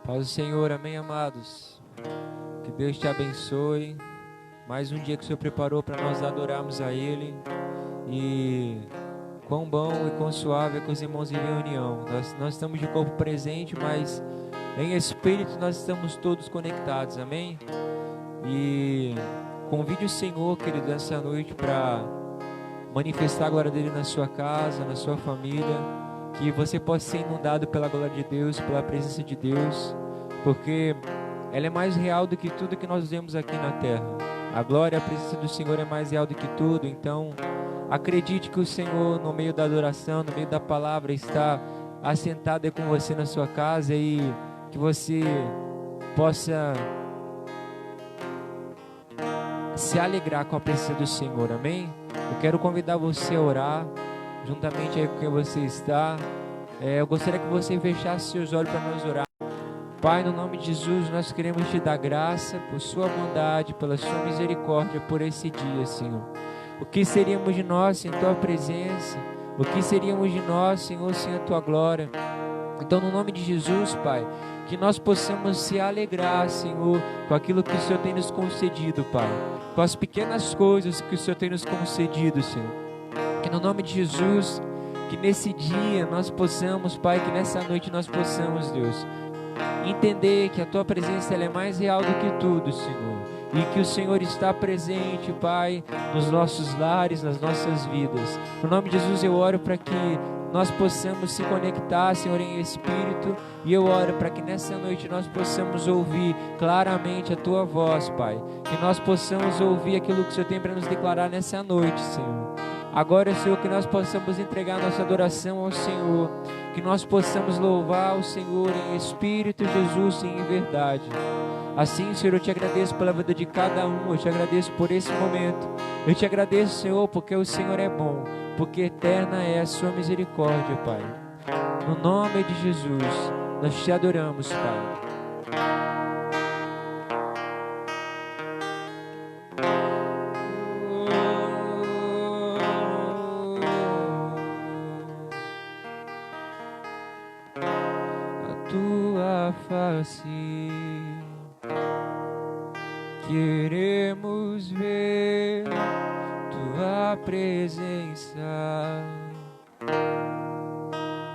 Paz do Senhor, amém, amados. Que Deus te abençoe. Mais um dia que o Senhor preparou para nós adorarmos a Ele. E quão bom e quão suave é com os irmãos em reunião. Nós estamos de corpo presente, mas em espírito nós estamos todos conectados, amém? E convide o Senhor, querido, nessa noite para manifestar a glória dele na sua casa, na sua família. Que você possa ser inundado pela glória de Deus, pela presença de Deus, porque ela é mais real do que tudo que nós vemos aqui na terra. A glória, a presença do Senhor é mais real do que tudo. Então, acredite que o Senhor, no meio da adoração, no meio da palavra, está assentado aí com você na sua casa e que você possa se alegrar com a presença do Senhor, amém? Eu quero convidar você a orar juntamente aí com quem você está. Eu gostaria que você fechasse seus olhos para nós orar. Pai, no nome de Jesus, nós queremos te dar graça por sua bondade, pela sua misericórdia, por esse dia, Senhor. O que seríamos de nós sem tua presença? O que seríamos de nós, Senhor, sem a tua glória? Então, no nome de Jesus, Pai, que nós possamos se alegrar, Senhor, com aquilo que o Senhor tem nos concedido, Pai, com as pequenas coisas que o Senhor tem nos concedido, Senhor. Que no nome de Jesus, que nesse dia nós possamos, Pai, que nessa noite nós possamos, Deus, entender que a Tua presença ela é mais real do que tudo, Senhor. E que o Senhor está presente, Pai, nos nossos lares, nas nossas vidas. No nome de Jesus eu oro para que nós possamos se conectar, Senhor, em espírito. E eu oro para que nessa noite nós possamos ouvir claramente a Tua voz, Pai. Que nós possamos ouvir aquilo que o Senhor tem para nos declarar nessa noite, Senhor. Agora, Senhor, que nós possamos entregar nossa adoração ao Senhor, que nós possamos louvar o Senhor em espírito, Jesus, e em verdade. Assim, Senhor, eu te agradeço pela vida de cada um, eu te agradeço por esse momento, eu te agradeço, Senhor, porque o Senhor é bom, porque eterna é a sua misericórdia, Pai. No nome de Jesus, nós te adoramos, Pai. Queremos ver tua presença,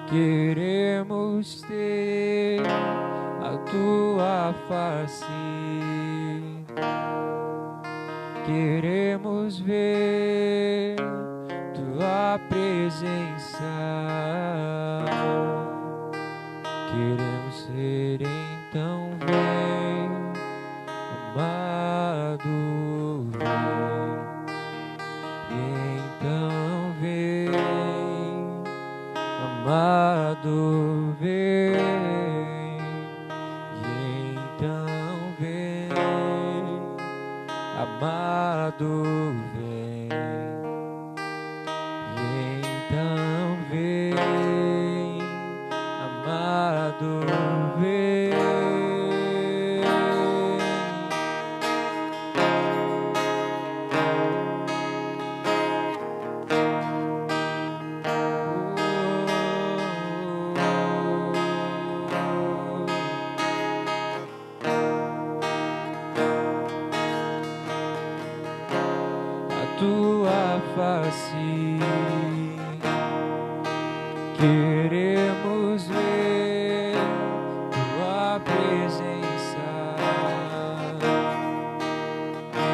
queremos ter a tua face, queremos ver tua presença, queremos ser, então vem, amado, vem, então vem, amado, vem, e então vem, amado, vem, e então vem, amado, vem. Tua face, queremos ver tua presença,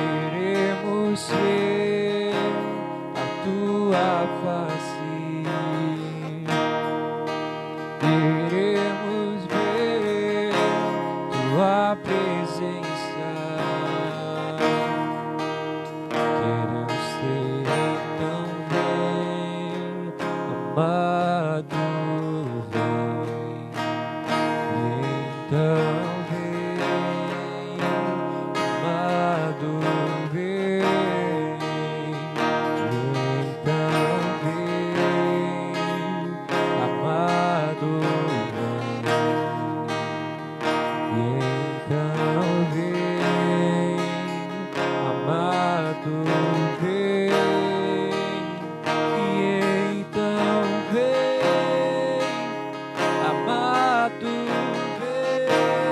queremos ser a tua face, queremos ver tua presença. Amado, vem, então vem, amado, vem, então vem, amado, vem, então vem, amado, vem. Amado, vem.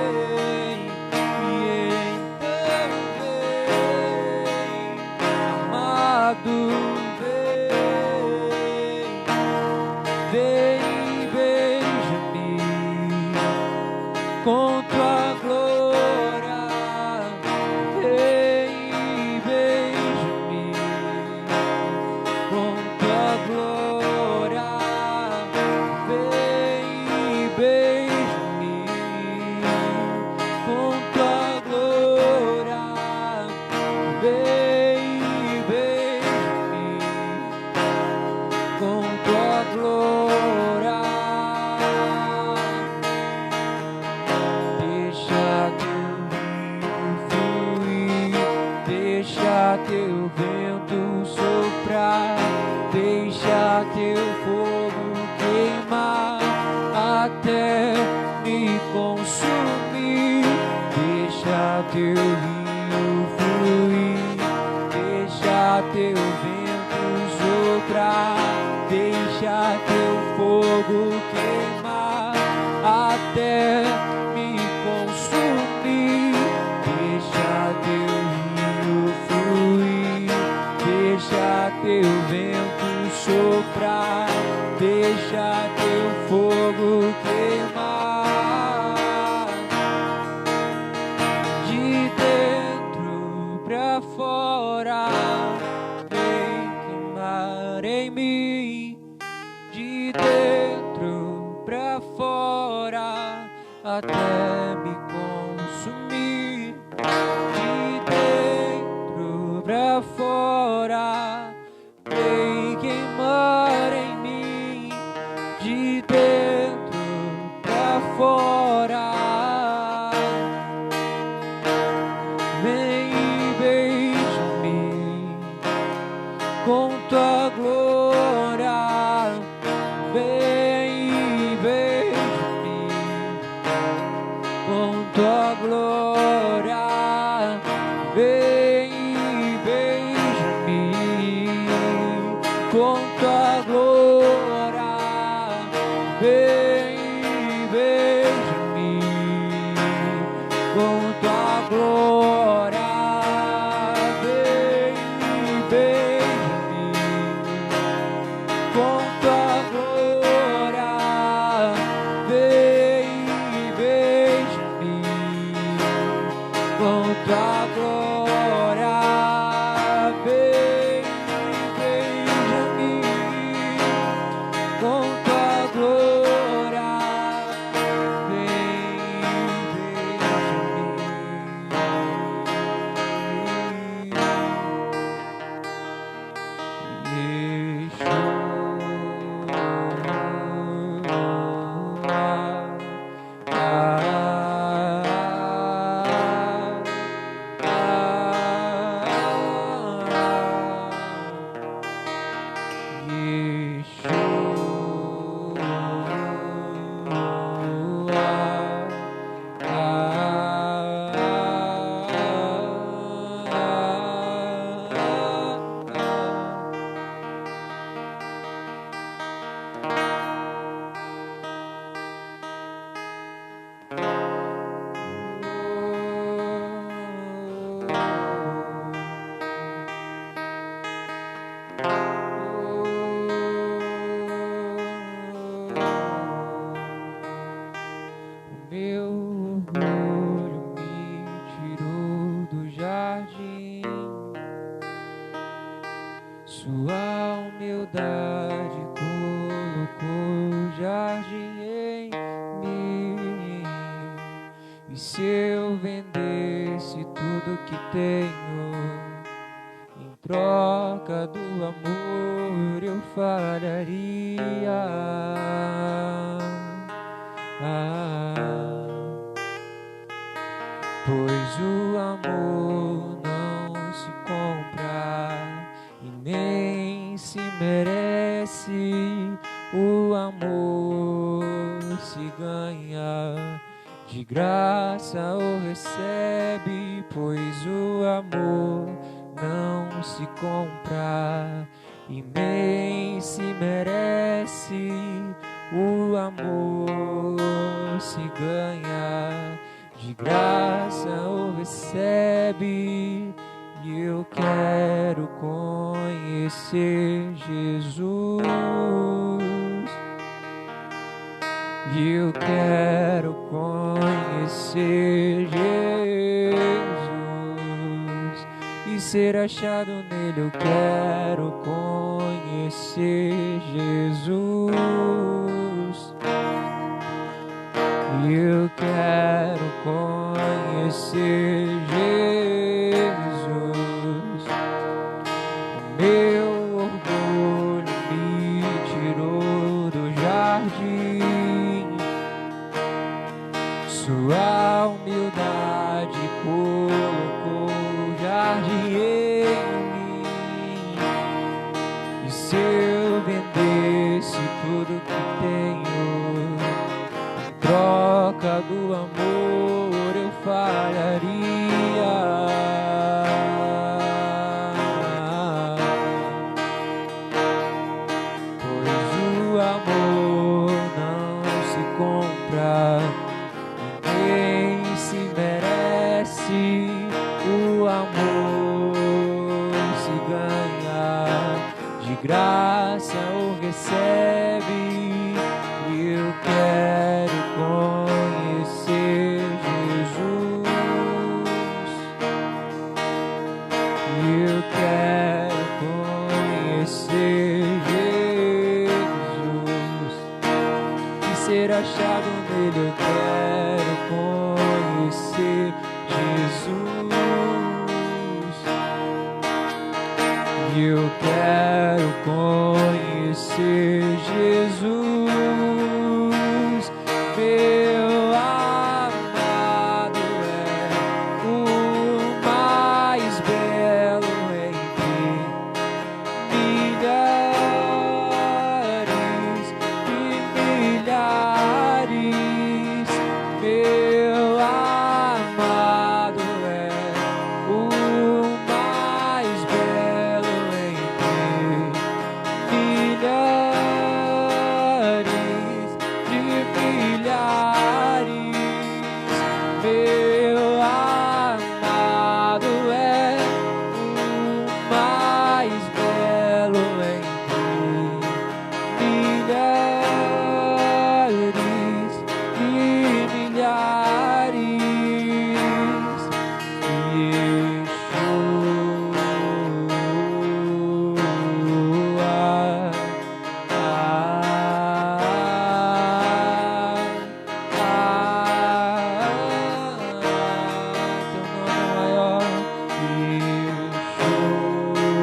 teu rio fluir, deixa teu vento soprar, deixa teu fogo queimar até me consumir. Deixa teu rio fluir, deixa teu vento soprar, deixa teu fogo queimar. De dentro pra fora, vem queimar em mim. De dentro pra fora, até me consumir. De dentro pra fora, vem queimar em mim. De dentro pra fora, vem e beija-me com tua glória. Vem e beija-me com tua glória. Vem e beija-me com tua glória. Vem e beija-me com tua glória. Vem e beija-me com tua glória. Vem e beija-me com tua glória. Vem e beija-me com tua glória. Vem e beija-me. O meu orgulho me tirou do jardim, sua humildade colocou o jardim em mim. E se eu vendesse tudo que tenho em troca do amor, eu falharia. Pois o amor não se compra e nem se merece. O amor se ganha, de graça ou recebe. Pois o amor não se compra e nem se merece. O amor se ganha, de graça ou recebe. E eu quero conhecer Jesus. E eu quero conhecer Jesus e ser achado nele. Eu quero conhecer Jesus. E eu quero conhecer Jesus. O meu orgulho me tirou do jardim, sua humildade colocou o jardim em mim. E se eu vendesse tudo que tenho em troca do amor, eu falharia. ser achado nele, eu quero conhecer Jesus. Eu quero conhecer Jesus, meu amado é o mais belo entre milhares e milhares. Meu amado é o mais belo entre milhares de milhares. Meu amado é o mais belo entre milhares e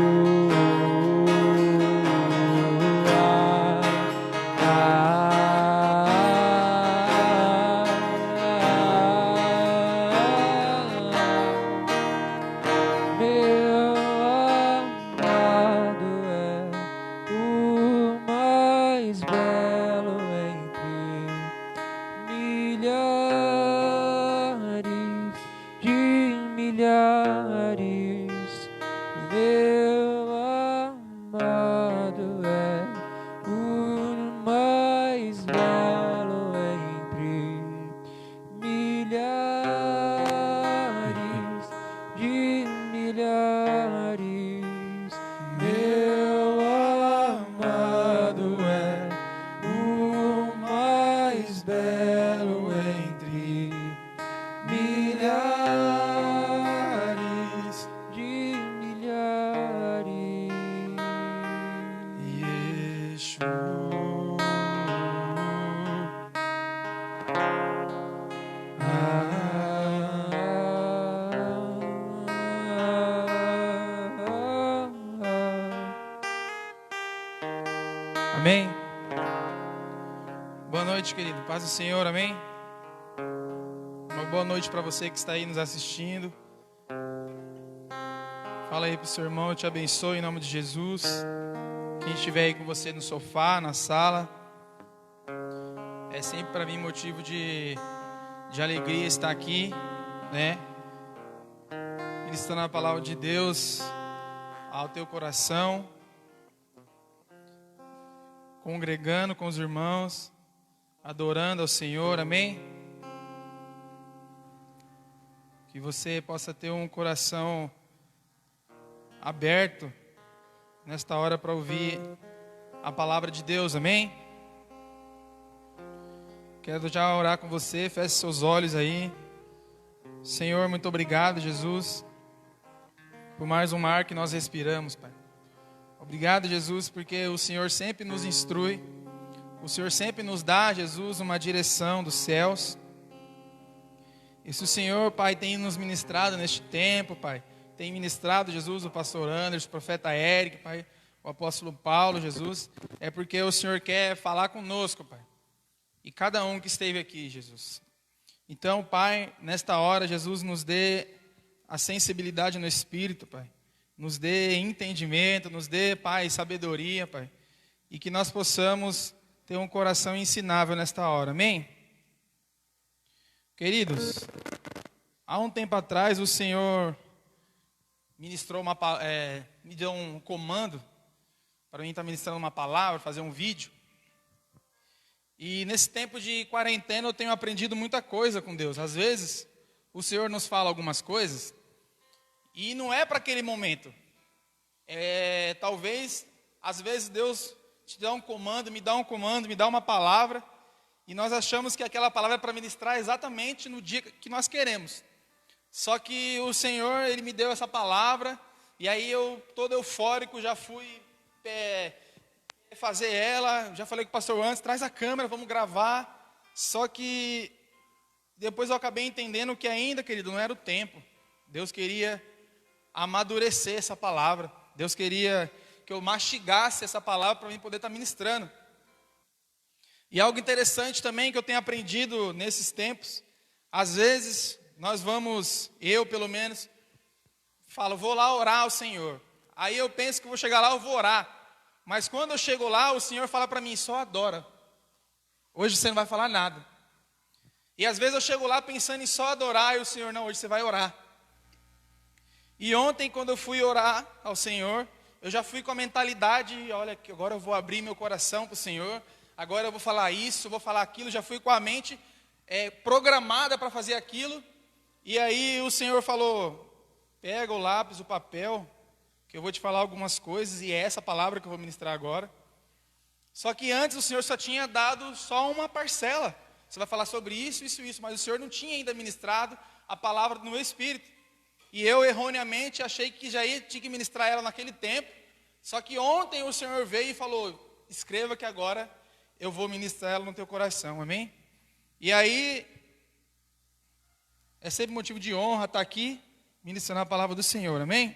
milhares. Meu amado é o mais belo entre milhares de milhares. Meu amado é o mais belo entre milhares de milhares. Meu amado é o mais belo entre milhares de milhares. Yeshua. Amém? Boa noite, querido. Paz do Senhor, amém? Uma boa noite para você que está aí nos assistindo. Fala aí pro seu irmão, eu te abençoe em nome de Jesus. Quem estiver aí com você no sofá, na sala, é sempre para mim motivo de alegria estar aqui, né? Ministrando a palavra de Deus ao teu coração, congregando com os irmãos, adorando ao Senhor, amém? Que você possa ter um coração aberto nesta hora para ouvir a palavra de Deus, amém? Quero já orar com você, feche seus olhos aí. Senhor, muito obrigado, Jesus, por mais um ar que nós respiramos, Pai. Obrigado, Jesus, porque o Senhor sempre nos instrui, o Senhor sempre nos dá, Jesus, uma direção dos céus. E se o Senhor, Pai, tem nos ministrado neste tempo, Pai, tem ministrado, Jesus, o pastor Anderson, o profeta Eric, Pai, o apóstolo Paulo, Jesus, é porque o Senhor quer falar conosco, Pai, e cada um que esteve aqui, Jesus. Então, Pai, nesta hora, Jesus, nos dê a sensibilidade no Espírito, Pai, nos dê entendimento, nos dê, Pai, sabedoria, Pai, e que nós possamos ter um coração ensinável nesta hora, amém? Queridos, há um tempo atrás o Senhor ministrou me deu um comando para mim estar ministrando uma palavra, fazer um vídeo. E nesse tempo de quarentena eu tenho aprendido muita coisa com Deus. Às vezes o Senhor nos fala algumas coisas e não é para aquele momento. Talvez, às vezes Deus te dá um comando, me dá uma palavra, e nós achamos que aquela palavra é para ministrar exatamente no dia que nós queremos. Só que o Senhor, Ele me deu essa palavra, e aí eu, todo eufórico, já fui fazer ela, já falei com o pastor antes, traz a câmera, vamos gravar. Só que depois eu acabei entendendo que ainda, querido, não era o tempo. Deus queria amadurecer essa palavra. Deus queria que eu mastigasse essa palavra para mim poder estar ministrando. E algo interessante também que eu tenho aprendido nesses tempos, às vezes nós vamos, eu pelo menos, falo, vou lá orar ao Senhor. Aí eu penso que vou chegar lá, eu vou orar. Mas quando eu chego lá, o Senhor fala para mim, só adora. Hoje você não vai falar nada. E às vezes eu chego lá pensando em só adorar, e o Senhor, não, hoje você vai orar. E ontem, quando eu fui orar ao Senhor, eu já fui com a mentalidade, olha, que agora eu vou abrir meu coração para o Senhor, agora eu vou falar isso, vou falar aquilo, já fui com a mente programada para fazer aquilo. E aí o Senhor falou, pega o lápis, o papel, que eu vou te falar algumas coisas, e é essa palavra que eu vou ministrar agora. Só que antes o Senhor só tinha dado só uma parcela. Você vai falar sobre isso, isso, isso, mas o Senhor não tinha ainda ministrado a palavra no meu espírito. E eu erroneamente achei que já tinha que ministrar ela naquele tempo. Só que ontem o Senhor veio e falou, escreva que agora eu vou ministrar ela no teu coração, amém? E aí, é sempre motivo de honra estar aqui ministrando a palavra do Senhor, amém?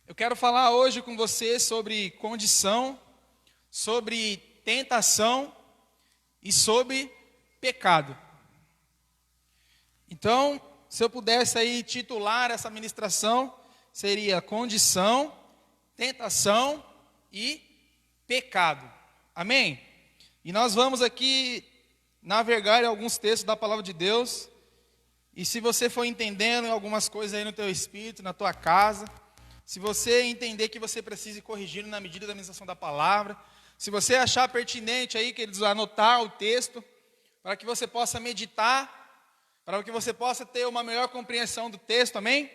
Eu quero falar hoje com você sobre condição, sobre tentação e sobre pecado. Então, se eu pudesse aí titular essa ministração, seria condição, tentação e pecado. Amém? E nós vamos aqui navegar em alguns textos da palavra de Deus. E se você for entendendo algumas coisas aí no teu espírito, na tua casa, se você entender que você precisa ir corrigindo na medida da ministração da palavra, se você achar pertinente aí, queridos, anotar o texto, para que você possa meditar, para que você possa ter uma melhor compreensão do texto, amém?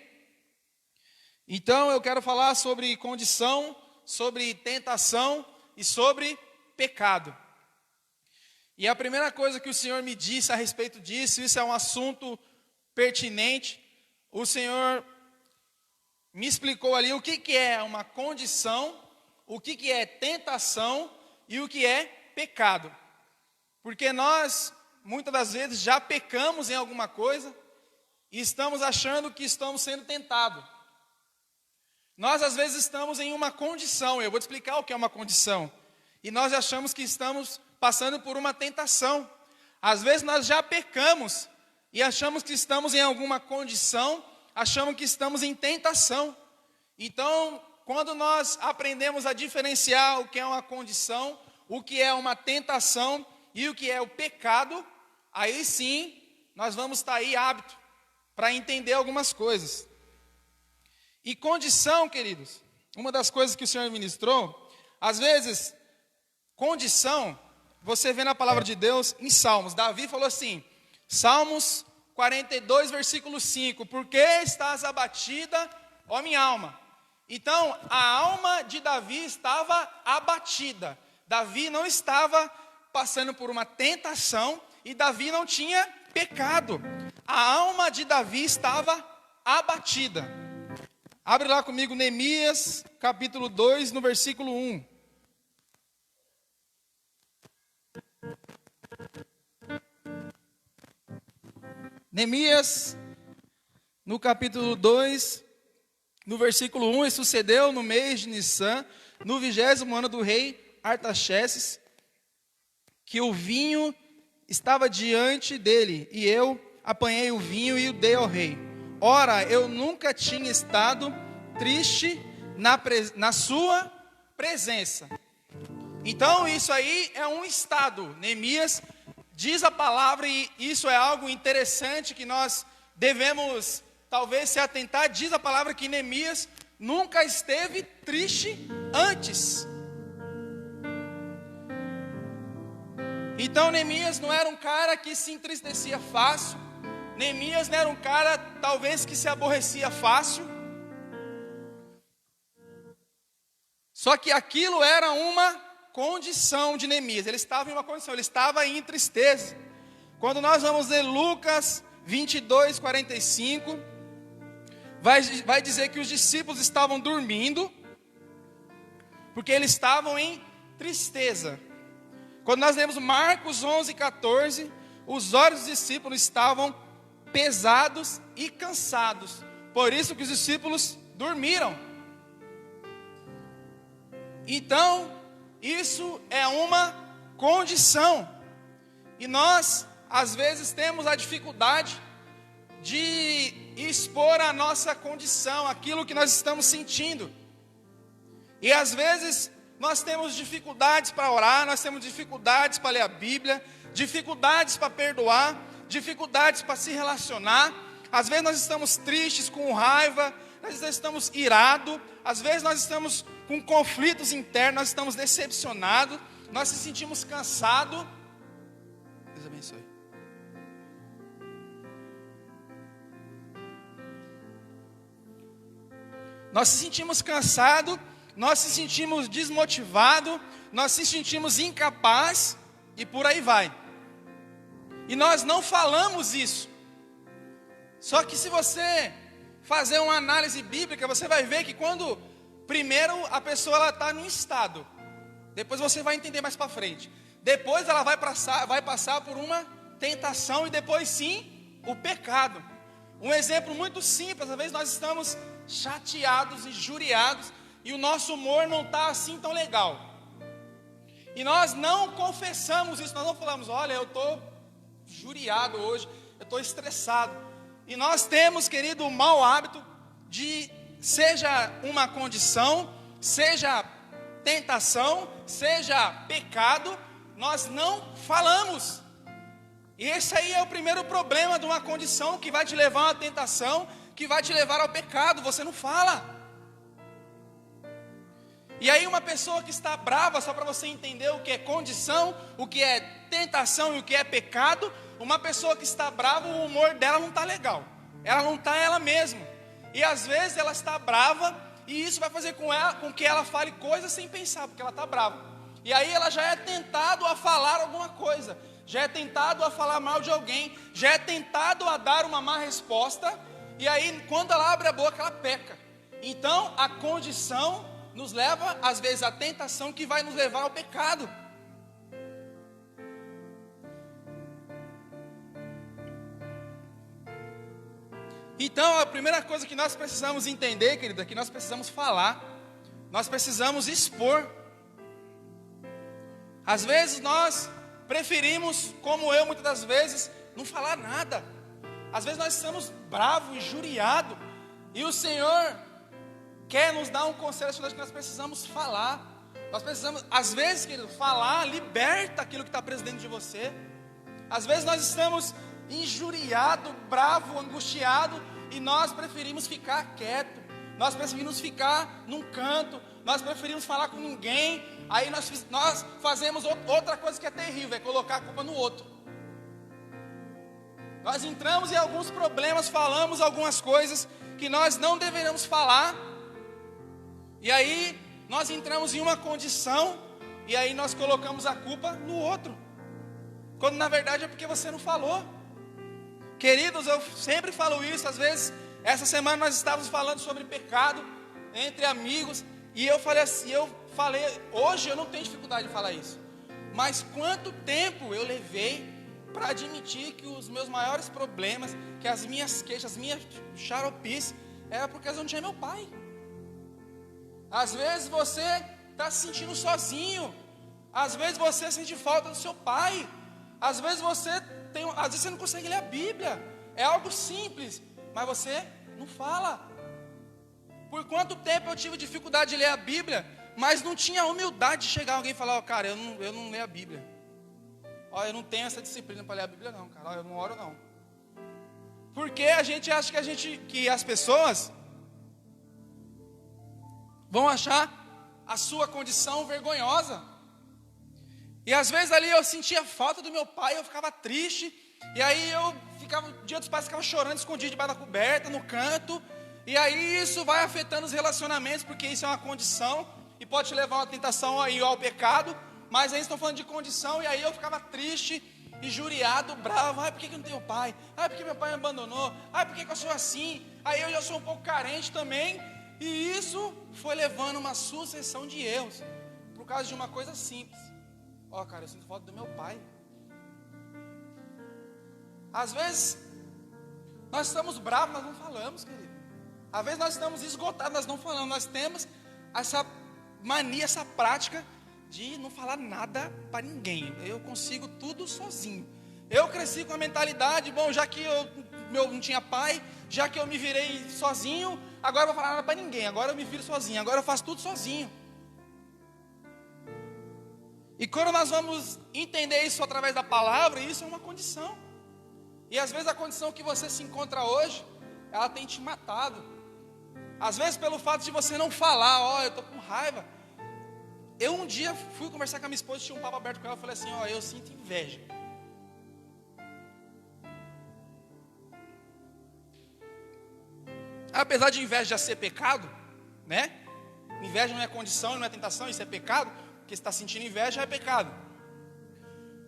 Então eu quero falar sobre condição, sobre tentação e sobre pecado. E a primeira coisa que o Senhor me disse a respeito disso, isso é um assunto pertinente, o Senhor me explicou ali o que é uma condição, o que é tentação e o que é pecado. Porque nós, muitas das vezes, já pecamos em alguma coisa e estamos achando que estamos sendo tentados. Nós, às vezes, estamos em uma condição, eu vou te explicar o que é uma condição, e nós achamos que estamos passando por uma tentação. Às vezes, nós já pecamos e achamos que estamos em alguma condição, achamos que estamos em tentação. Então, quando nós aprendemos a diferenciar o que é uma condição, o que é uma tentação e o que é o pecado, aí sim, nós vamos estar aí apto para entender algumas coisas. E condição, queridos, uma das coisas que o Senhor ministrou, às vezes, condição, você vê na palavra de Deus em Salmos. Davi falou assim, Salmos 42, versículo 5, por que estás abatida, ó minha alma? Então, a alma de Davi estava abatida. Davi não estava passando por uma tentação e Davi não tinha pecado. A alma de Davi estava abatida. Abre lá comigo Neemias, capítulo 2, no versículo 1. Neemias, no capítulo 2, no versículo 1, e sucedeu no mês de Nissan, no 20º ano do rei Artaxerxes, que o vinho estava diante dele, e eu apanhei o vinho e o dei ao rei. Ora, eu nunca tinha estado triste na sua presença. Então, isso aí é um estado. Neemias diz a palavra, e isso é algo interessante que nós devemos talvez se atentar. Diz a palavra que Neemias nunca esteve triste antes. Então Neemias não era um cara que se entristecia fácil. Neemias não era um cara talvez que se aborrecia fácil. Só que aquilo era uma condição de Neemias. Ele estava em uma condição, ele estava em tristeza. Quando nós vamos ler Lucas 22, 45, vai dizer que os discípulos estavam dormindo, porque eles estavam em tristeza. Quando nós lemos Marcos 11:14, os olhos dos discípulos estavam pesados e cansados. Por isso que os discípulos dormiram. Então, isso é uma condição. E nós, às vezes, temos a dificuldade de expor a nossa condição, aquilo que nós estamos sentindo. E às vezes, nós temos dificuldades para orar, nós temos dificuldades para ler a Bíblia, dificuldades para perdoar, dificuldades para se relacionar. Às vezes nós estamos tristes, com raiva, às vezes nós estamos irados, às vezes nós estamos com conflitos internos, nós estamos decepcionados, nós se sentimos cansados. Deus abençoe. Nós se sentimos cansados, nós se sentimos desmotivados, nós se sentimos incapazes e por aí vai. E nós não falamos isso. Só que se você fazer uma análise bíblica, você vai ver que quando primeiro a pessoa está num estado, depois você vai entender mais para frente. Depois ela vai passar por uma tentação e depois sim o pecado. Um exemplo muito simples, às vezes nós estamos chateados, injuriados e o nosso humor não está assim tão legal. E nós não confessamos isso, nós não falamos, olha, eu estou injuriado hoje, eu estou estressado. E nós temos, querido, o mau hábito de, seja uma condição, seja tentação, seja pecado, nós não falamos. E esse aí é o primeiro problema de uma condição que vai te levar a uma tentação, que vai te levar ao pecado, você não fala. E aí uma pessoa que está brava, só para você entender o que é condição, o que é tentação e o que é pecado, uma pessoa que está brava, o humor dela não está legal, ela não está ela mesma, e às vezes ela está brava, e isso vai fazer com que ela fale coisas sem pensar, porque ela está brava, e aí ela já é tentado a falar alguma coisa, já é tentado a falar mal de alguém, já é tentado a dar uma má resposta, e aí quando ela abre a boca ela peca. Então a condição nos leva às vezes à tentação que vai nos levar ao pecado. Então a primeira coisa que nós precisamos entender, querida, é que nós precisamos falar, nós precisamos expor. Às vezes nós preferimos, como eu muitas das vezes, não falar nada. Às vezes nós estamos bravos, injuriados, e o Senhor quer nos dar um conselho que nós precisamos falar. Nós precisamos, às vezes, querido, falar liberta aquilo que está preso dentro de você. Às vezes nós estamos injuriado, bravo, angustiado, e nós preferimos ficar quieto, nós preferimos ficar num canto, nós preferimos falar com ninguém. Aí nós fazemos outra coisa que é terrível, é colocar a culpa no outro. Nós entramos em alguns problemas, falamos algumas coisas que nós não deveríamos falar, e aí nós entramos em uma condição, e aí nós colocamos a culpa no outro, quando na verdade é porque você não falou. Queridos, eu sempre falo isso. Às vezes, essa semana nós estávamos falando sobre pecado entre amigos, e eu falei assim, hoje eu não tenho dificuldade de falar isso, mas quanto tempo eu levei para admitir que os meus maiores problemas, que as minhas queixas, as minhas xaropices, era porque eu não tinha meu pai. Às vezes você está se sentindo sozinho, às vezes você sente falta do seu pai, às vezes você não consegue ler a Bíblia, é algo simples, mas você não fala. Por quanto tempo eu tive dificuldade de ler a Bíblia, mas não tinha humildade de chegar alguém e falar, cara, eu não leio a Bíblia. Eu não tenho essa disciplina para ler a Bíblia não, cara, eu não oro não. Porque a gente acha que as pessoas vão achar a sua condição vergonhosa. E às vezes ali eu sentia falta do meu pai, eu ficava triste, e aí eu ficava, dia dos pais, ficava chorando escondido debaixo da coberta, no canto, e aí isso vai afetando os relacionamentos, porque isso é uma condição, e pode te levar a uma tentação aí ao pecado, mas aí estão falando de condição, e aí eu ficava triste, injuriado, bravo, por que eu não tenho pai? Porque meu pai me abandonou? Por que eu sou assim? Aí eu já sou um pouco carente também, e isso foi levando uma sucessão de erros, por causa de uma coisa simples. Ó, cara, eu sinto falta do meu pai. Às vezes, nós estamos bravos, nós não falamos, querido. Às vezes nós estamos esgotados, nós não falamos. Nós temos essa mania, essa prática de não falar nada para ninguém. Eu consigo tudo sozinho. Eu cresci com a mentalidade, bom, já que eu não tinha pai, já que eu me virei sozinho, agora eu não vou falar nada para ninguém. Agora eu me viro sozinho, agora eu faço tudo sozinho. E quando nós vamos entender isso através da palavra, isso é uma condição. E às vezes a condição que você se encontra hoje, ela tem te matado. Às vezes pelo fato de você não falar, ó, eu estou com raiva. Eu um dia fui conversar com a minha esposa, tinha um papo aberto com ela, eu falei assim, ó, eu sinto inveja. Apesar de inveja já ser pecado, né? Inveja não é condição, não é tentação, isso é pecado. Porque você está sentindo inveja é pecado.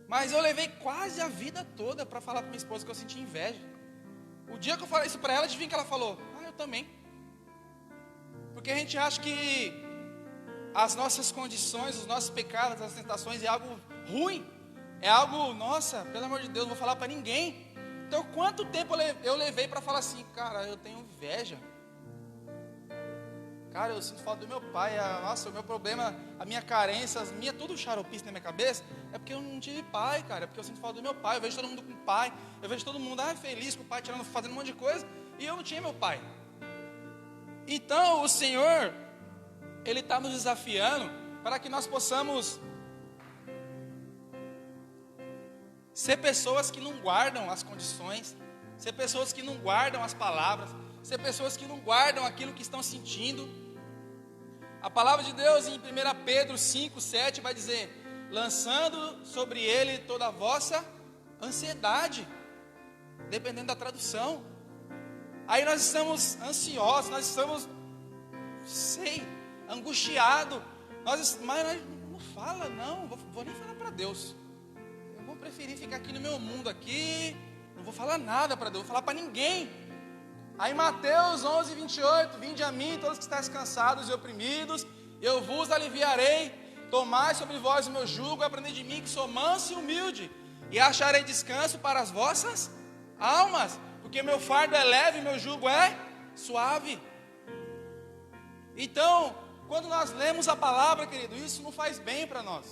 Mas eu levei quase a vida toda para falar para minha esposa que eu sentia inveja. O dia que eu falei isso para ela, adivinha que ela falou? Ah, eu também. Porque a gente acha que as nossas condições, os nossos pecados, as tentações é algo ruim. É algo, nossa, pelo amor de Deus, não vou falar para ninguém. Então, quanto tempo eu levei para falar assim, cara, eu tenho inveja. Cara, eu sinto falta do meu pai. Nossa, o meu problema, a minha carência, tudo xaropice na minha cabeça, é porque eu não tive pai, cara. É porque eu sinto falta do meu pai. Eu vejo todo mundo com pai. Eu vejo todo mundo feliz com o pai, fazendo um monte de coisa. E eu não tinha meu pai. Então, o Senhor, Ele está nos desafiando para que nós possamos ser pessoas que não guardam as condições, ser pessoas que não guardam as palavras, ser pessoas que não guardam aquilo que estão sentindo. A palavra de Deus em 1 Pedro 5, 7 vai dizer: lançando sobre ele toda a vossa ansiedade, dependendo da tradução. Aí nós estamos ansiosos, nós estamos, angustiados, mas nós não fala, não, vou nem falar para Deus. Eu vou preferir ficar aqui no meu mundo aqui, não vou falar nada para Deus, não vou falar para ninguém. Aí Mateus 11, 28, vinde a mim todos que estáis cansados e oprimidos, eu vos aliviarei, tomai sobre vós o meu jugo, aprendei de mim que sou manso e humilde, e acharei descanso para as vossas almas, porque meu fardo é leve e meu jugo é suave. Então, quando nós lemos a palavra, querido, isso não faz bem para nós.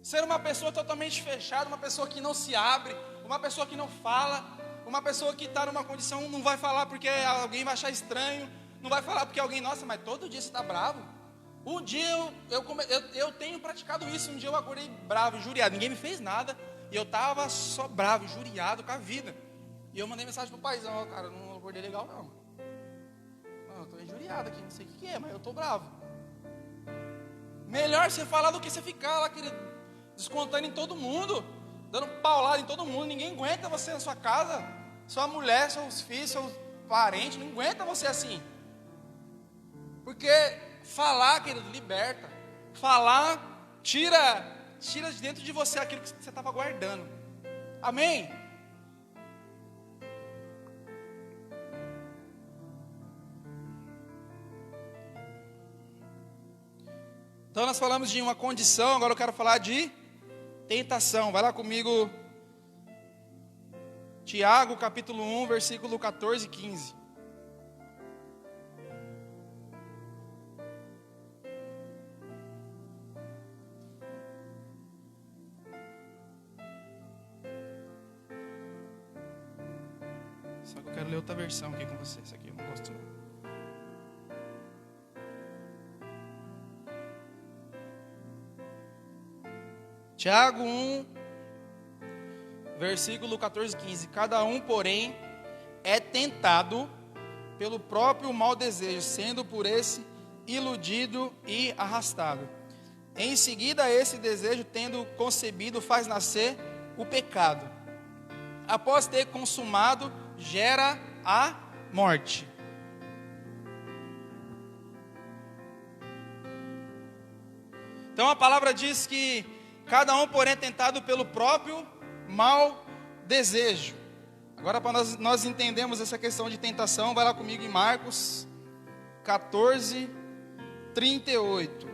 Ser uma pessoa totalmente fechada, uma pessoa que não se abre, uma pessoa que não fala, uma pessoa que está numa condição, não vai falar porque alguém vai achar estranho, não vai falar porque alguém, nossa, mas todo dia você está bravo. Um dia eu tenho praticado isso, um dia eu acordei bravo, injuriado, ninguém me fez nada, e eu estava só bravo, injuriado com a vida. E eu mandei mensagem pro paizão, cara, eu não acordei legal não. Eu estou injuriado aqui, não sei o que é, mas eu estou bravo. Melhor você falar do que você ficar lá, querido, descontando em todo mundo, dando paulada em todo mundo. Ninguém aguenta você na sua casa, sua mulher, seus filhos, seus parentes, não aguenta você assim. Porque falar, querido, liberta. Falar, tira de dentro de você aquilo que você estava guardando. Amém? Então nós falamos de uma condição, agora eu quero falar de tentação. Vai lá comigo, Tiago capítulo 1, versículo 14 e 15. Só que eu quero ler outra versão aqui com você. Essa aqui eu não gosto não. Tiago 1, versículo 14 e 15. Cada um, porém, é tentado pelo próprio mau desejo, sendo por esse iludido e arrastado. Em seguida, esse desejo, tendo concebido, faz nascer o pecado. Após ter consumado, gera a morte. Então a palavra diz que cada um, porém, é tentado pelo próprio mau desejo. Agora, para nós entendemos essa questão de tentação, vai lá comigo em Marcos 14, 38.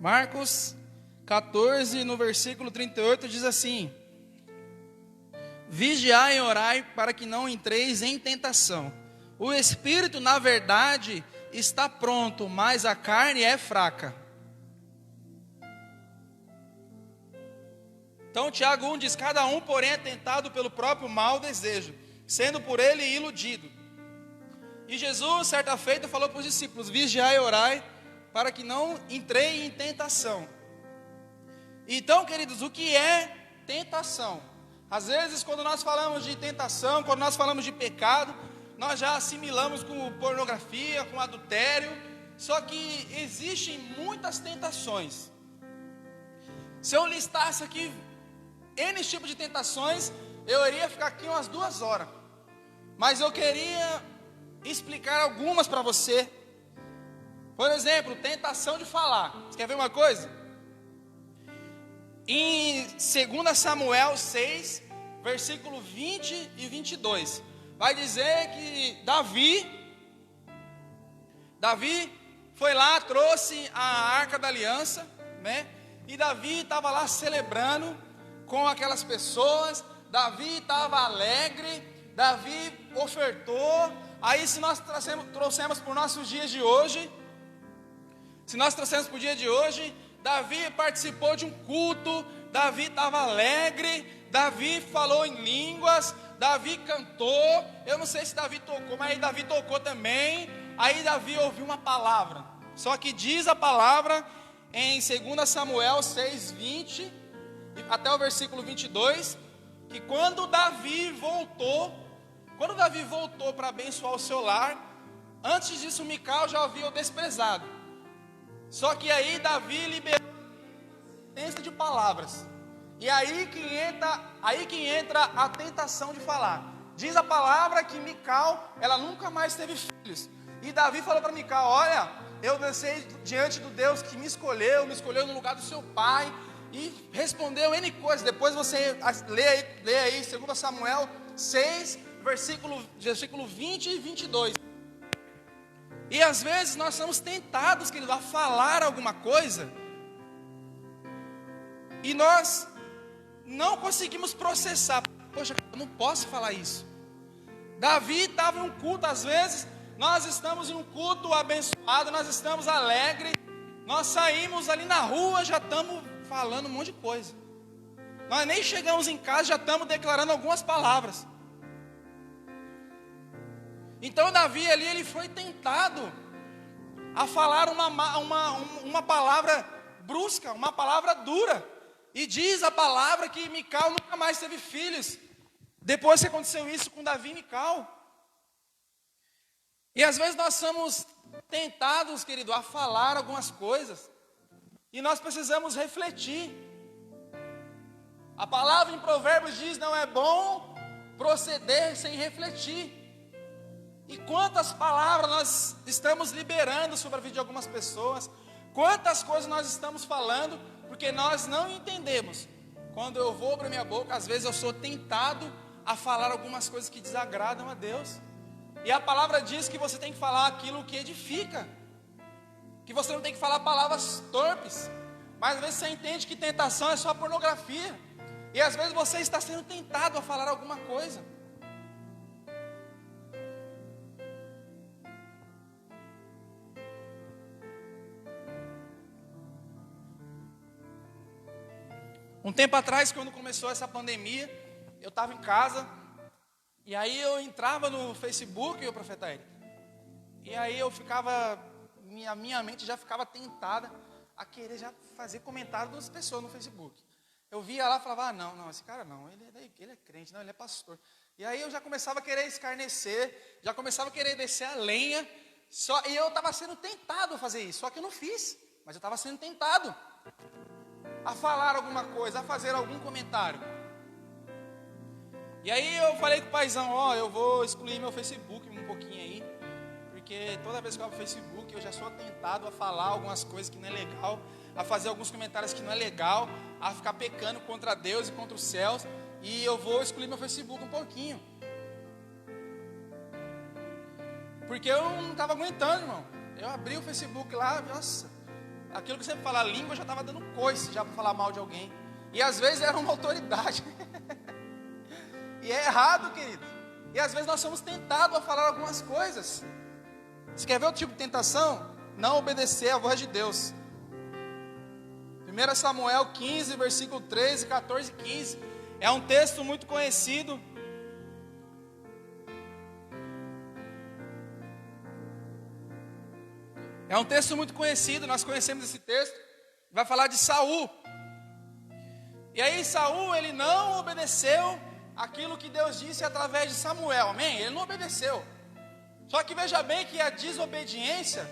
Marcos 14, no versículo 38, diz assim: vigiai e orai para que não entreis em tentação. O espírito, na verdade, está pronto, mas a carne é fraca. Então Tiago 1 diz: cada um, porém, é tentado pelo próprio mau desejo, sendo por ele iludido. E Jesus, certa feita, falou para os discípulos: vigiai e orai para que não entrei em tentação. Então, queridos, o que é tentação? Às vezes, quando nós falamos de tentação, quando nós falamos de pecado, nós já assimilamos com pornografia, com adultério. Só que existem muitas tentações. Se eu listasse aqui N tipos de tentações, eu iria ficar aqui umas 2 horas. Mas eu queria explicar algumas para você. Por exemplo, tentação de falar. Você quer ver uma coisa? Em 2 Samuel 6, versículo 20 e 22, vai dizer que Davi foi lá, trouxe a Arca da Aliança, né? E Davi estava lá celebrando com aquelas pessoas. Davi estava alegre, Davi ofertou. Aí, se nós trouxemos para os nossos dias de hoje, Davi participou de um culto, Davi estava alegre, Davi falou em línguas, Davi cantou. Eu não sei se Davi tocou, mas aí Davi tocou também. Aí Davi ouviu uma palavra. Só que diz a palavra em 2 Samuel 6, 20 até o versículo 22, que quando Davi voltou para abençoar o seu lar, antes disso Mical já havia o desprezado. Só que aí Davi liberou a sentença de palavras. E aí que entra a tentação de falar. Diz a palavra que Mical, ela nunca mais teve filhos. E Davi falou para Mical: olha, eu dancei diante do Deus que me escolheu no lugar do seu pai. E respondeu N coisas. Depois você lê aí 2 Samuel 6, versículo 20 e 22. E às vezes nós somos tentados, querido, a falar alguma coisa, e nós não conseguimos processar. Poxa, eu não posso falar isso. Davi estava em um culto. Às vezes nós estamos em um culto abençoado, nós estamos alegres, nós saímos ali na rua, já estamos falando um monte de coisa. Nós nem chegamos em casa, já estamos declarando algumas palavras. Então Davi ali, ele foi tentado a falar uma palavra brusca, uma palavra dura. E diz a palavra que Mical nunca mais teve filhos, depois que aconteceu isso com Davi e Mical. E às vezes nós somos tentados, querido, a falar algumas coisas, e nós precisamos refletir. A palavra em Provérbios diz: não é bom proceder sem refletir. E quantas palavras nós estamos liberando sobre a vida de algumas pessoas, quantas coisas nós estamos falando, porque nós não entendemos. Quando eu vou abrir minha boca, às vezes eu sou tentado a falar algumas coisas que desagradam a Deus. E a palavra diz que você tem que falar aquilo que edifica, que você não tem que falar palavras torpes. Mas às vezes você entende que tentação é só pornografia, e às vezes você está sendo tentado a falar alguma coisa. Um tempo atrás, quando começou essa pandemia, eu estava em casa, e aí eu entrava no Facebook, o profeta Eric, e aí eu ficava, minha mente já ficava tentada a querer já fazer comentário das pessoas no Facebook. Eu via lá e falava: não, esse cara não, ele é crente, não, ele é pastor. E aí eu já começava a querer escarnecer, já começava a querer descer a lenha, e eu estava sendo tentado a fazer isso, só que eu não fiz, mas eu estava sendo tentado a falar alguma coisa, a fazer algum comentário. E aí eu falei com o paizão: eu vou excluir meu Facebook um pouquinho aí, porque toda vez que eu abro o Facebook eu já sou tentado a falar algumas coisas que não é legal, a fazer alguns comentários que não é legal, a ficar pecando contra Deus e contra os céus, e eu vou excluir meu Facebook um pouquinho, porque eu não estava aguentando, irmão. Eu abri o Facebook lá, nossa, aquilo que você fala, a língua já estava dando coice já para falar mal de alguém. E às vezes era uma autoridade. E é errado, querido. E às vezes nós somos tentados a falar algumas coisas. Você quer ver o tipo de tentação? Não obedecer à voz de Deus. 1 Samuel 15, versículo 13, 14 e 15. É um texto muito conhecido. É um texto muito conhecido, nós conhecemos esse texto. Vai falar de Saul. E aí Saul, ele não obedeceu aquilo que Deus disse através de Samuel, amém? Ele não obedeceu. Só que veja bem que a desobediência,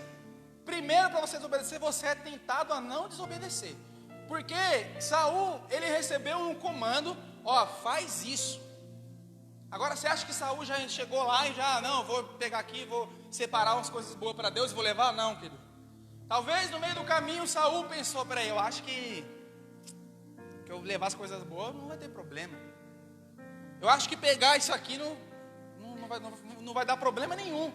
primeiro para você desobedecer, você é tentado a não desobedecer. Porque Saul, ele recebeu um comando, ó, faz isso. Agora você acha que Saul já chegou lá e já, não, vou pegar aqui, vou separar umas coisas boas para Deus e vou levar? Não, querido. Talvez no meio do caminho Saul pensou, peraí, eu acho que eu levar as coisas boas não vai ter problema. Eu acho que pegar isso aqui não vai dar problema nenhum.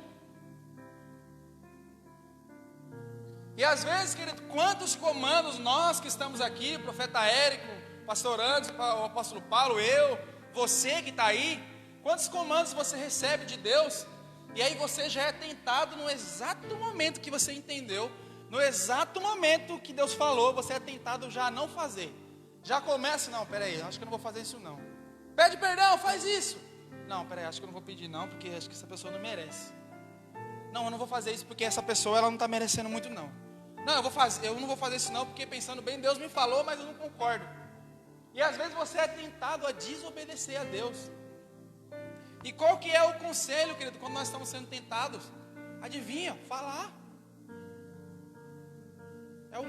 E às vezes, querido, quantos comandos nós que estamos aqui, o profeta Érico, o pastor Anderson, o apóstolo Paulo, eu, você que está aí, quantos comandos você recebe de Deus, e aí você já é tentado no exato momento que você entendeu, no exato momento que Deus falou, você é tentado já a não fazer. Já começa, não, peraí, acho que eu não vou fazer isso não. Pede perdão, faz isso. Não, peraí, acho que eu não vou pedir não, porque acho que essa pessoa não merece. Não, eu não vou fazer isso porque essa pessoa ela não está merecendo muito não. Não, eu não vou fazer isso não, porque pensando bem, Deus me falou, mas eu não concordo. E às vezes você é tentado a desobedecer a Deus. E qual que é o conselho, querido, quando nós estamos sendo tentados? Adivinha, falar.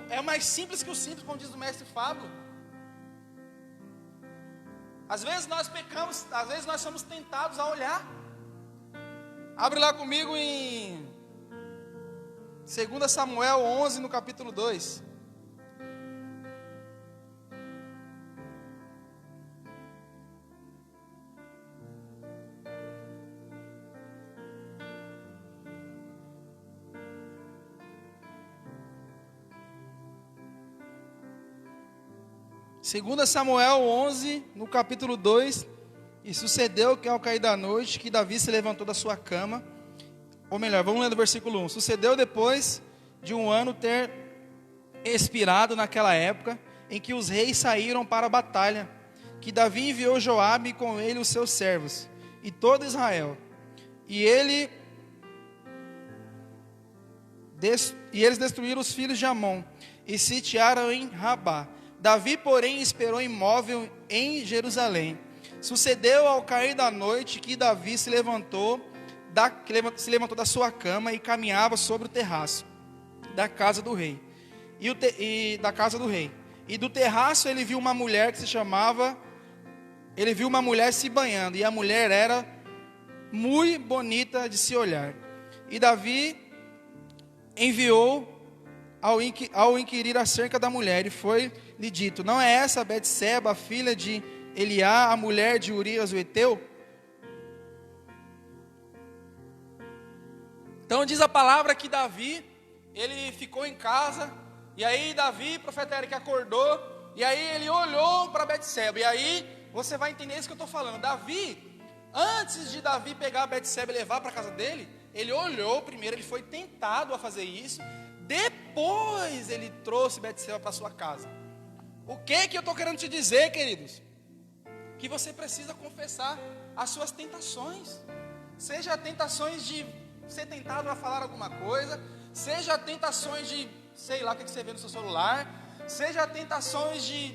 É o mais simples que o simples, como diz o mestre Fábio. Às vezes nós pecamos, às vezes nós somos tentados a olhar. Abre lá comigo em 2 Samuel 11, no capítulo 2. Segunda Samuel 11, no capítulo 2, e sucedeu que ao cair da noite, que Davi se levantou da sua cama, ou melhor, vamos ler do versículo 1, sucedeu depois de um ano ter expirado naquela época, em que os reis saíram para a batalha, que Davi enviou Joabe e com ele os seus servos, e todo Israel, e eles destruíram os filhos de Amon, e sitiaram em Rabá. Davi, porém, esperou imóvel em Jerusalém. Sucedeu ao cair da noite que Davi se levantou da sua cama e caminhava sobre o terraço da casa do rei. E do terraço ele viu uma mulher se banhando, e a mulher era muito bonita de se olhar. E Davi enviou ao inquirir acerca da mulher, e foi-lhe dito: não é essa Betseba, a filha de Eliá, a mulher de Urias o Heteu? Então diz a palavra que Davi, ele ficou em casa, e aí Davi, profeta Érico, acordou, e aí ele olhou para Betseba, e aí você vai entender isso que eu estou falando. Davi, antes de Davi pegar a Betseba e levar para a casa dele, ele olhou primeiro, ele foi tentado a fazer isso, depois ele trouxe Betseba para sua casa. O que eu estou querendo te dizer, queridos? Que você precisa confessar as suas tentações. Seja tentações de ser tentado a falar alguma coisa, seja tentações de, sei lá o que você vê no seu celular, seja tentações de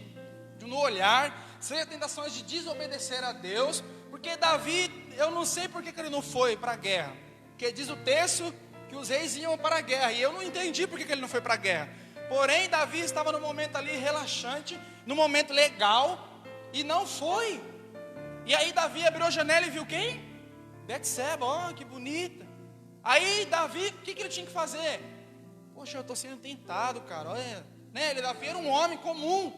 no olhar, seja tentações de desobedecer a Deus. Porque Davi, eu não sei por que ele não foi para a guerra, porque diz o texto que os reis iam para a guerra, e eu não entendi por que ele não foi para a guerra. Porém, Davi estava no momento ali relaxante, no momento legal, e não foi. E aí Davi abriu a janela e viu quem? Betseba, ó, que bonita. Aí Davi, o que ele tinha que fazer? Poxa, eu estou sendo tentado, cara, olha, né? Davi era um homem comum.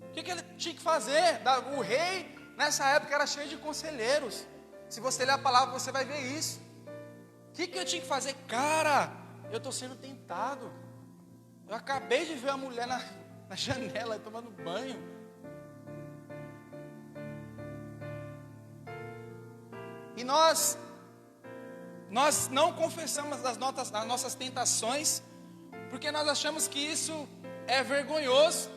O que ele tinha que fazer? O rei, nessa época, era cheio de conselheiros. Se você ler a palavra, você vai ver isso. O que eu tinha que fazer? Cara, eu estou sendo tentado. Eu acabei de ver a mulher na janela tomando banho. E nós não confessamos as nossas tentações, porque nós achamos que isso é vergonhoso.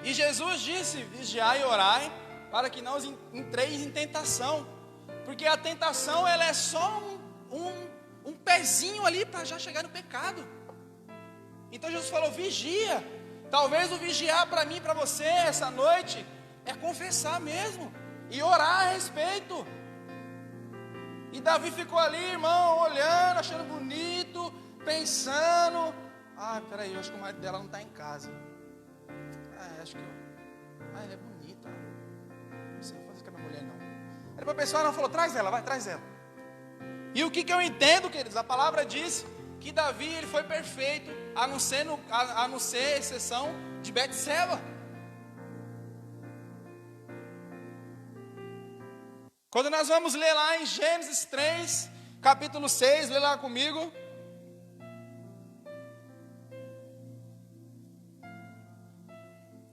E Jesus disse: vigiai e orai, para que não entreis em tentação. Porque a tentação, ela é só um pezinho ali para já chegar no pecado. Então Jesus falou: vigia. Talvez o vigiar para mim e para você essa noite é confessar mesmo e orar a respeito. E Davi ficou ali, irmão, olhando, achando bonito, pensando: peraí, eu acho que o marido dela não está em casa. Ela é bonita. Não sei fazer com a minha mulher, não. Aí depois a pessoa não falou: traz ela, vai, traz ela. E o que eu entendo, queridos? A palavra diz que Davi, ele foi perfeito, a não ser exceção de Betseba. Quando nós vamos ler lá em Gênesis 3, capítulo 6, lê lá comigo.